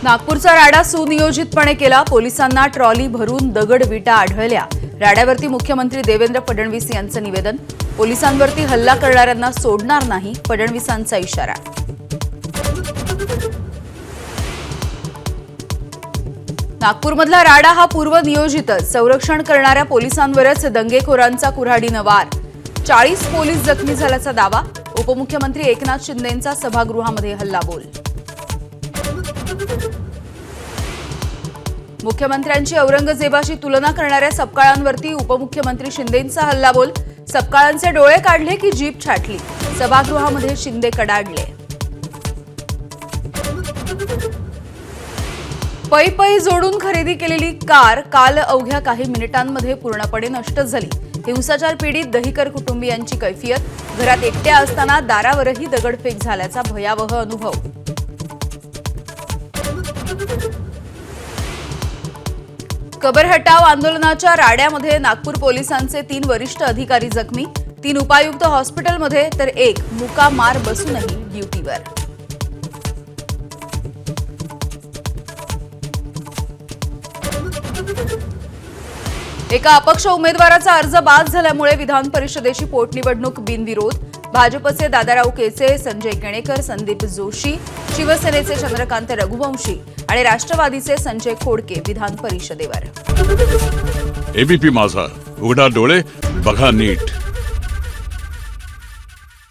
नागपूरचा राडा सुनियोजितपणे केला। पोलिसांना ट्रॉली भरून दगड विटा आढळल्या। राड्यावरती मुख्यमंत्री देवेंद्र फडणवीस यांचं निवेदन। पोलिसांवरती हल्ला करणाऱ्यांना सोडणार नाही, फडणवीसांचा इशारा। नागपूरमधला राडा हा पूर्वनियोजितच। संरक्षण करणाऱ्या पोलिसांवरच दंगेखोरांचा कुऱ्हाडीनं वार। 40 पोलीस जखमी झाल्याचा दावा। उपमुख्यमंत्री एकनाथ शिंदेंचा सभागृहामध्ये हल्लाबोल। मुख्यमंत्र्यांची औरंगजेबाशी तुलना करणाऱ्या सपकाळांवरती उपमुख्यमंत्री शिंदेंचा हल्लाबोल। सपकाळांचे डोळे काढले की जीभ छाटली। सभागृहामध्ये शिंदे कडाडले। पै जोडून खरेदी केलेली कार काल अवघ्या काही मिनिटांमध्ये पूर्णपणे नष्ट झाली। हिंसाचार पीडित दहिकर कुटुंबियांची कैफियत। घरात एकट्या असताना दारावरही दगडफेक झाल्याचा भयावह अनुभव। कबर हटाव आंदोलनाच्या राड्यामध्ये नागपूर पोलिसांचे 3 वरिष्ठ अधिकारी जखमी। 3 उपायुक्त हॉस्पिटलमध्ये तर 1 मुका मार बसूनही ड्युटीवर। एका अपक्ष उमेदवाराचा अर्ज बाद झाल्यामुळे विधान परिषदेची पोटनिवडणूक बिनविरोध। भाजपचे दादाराव केचे, संजय केणेकर, संदीप जोशी, शिवसेनेचे चंद्रकांत रघुवंशी आणि राष्ट्रवादीचे संजय खोडके विधान परिषदेवर। एबीपी माझा, उघडा डोळे बघा नीट।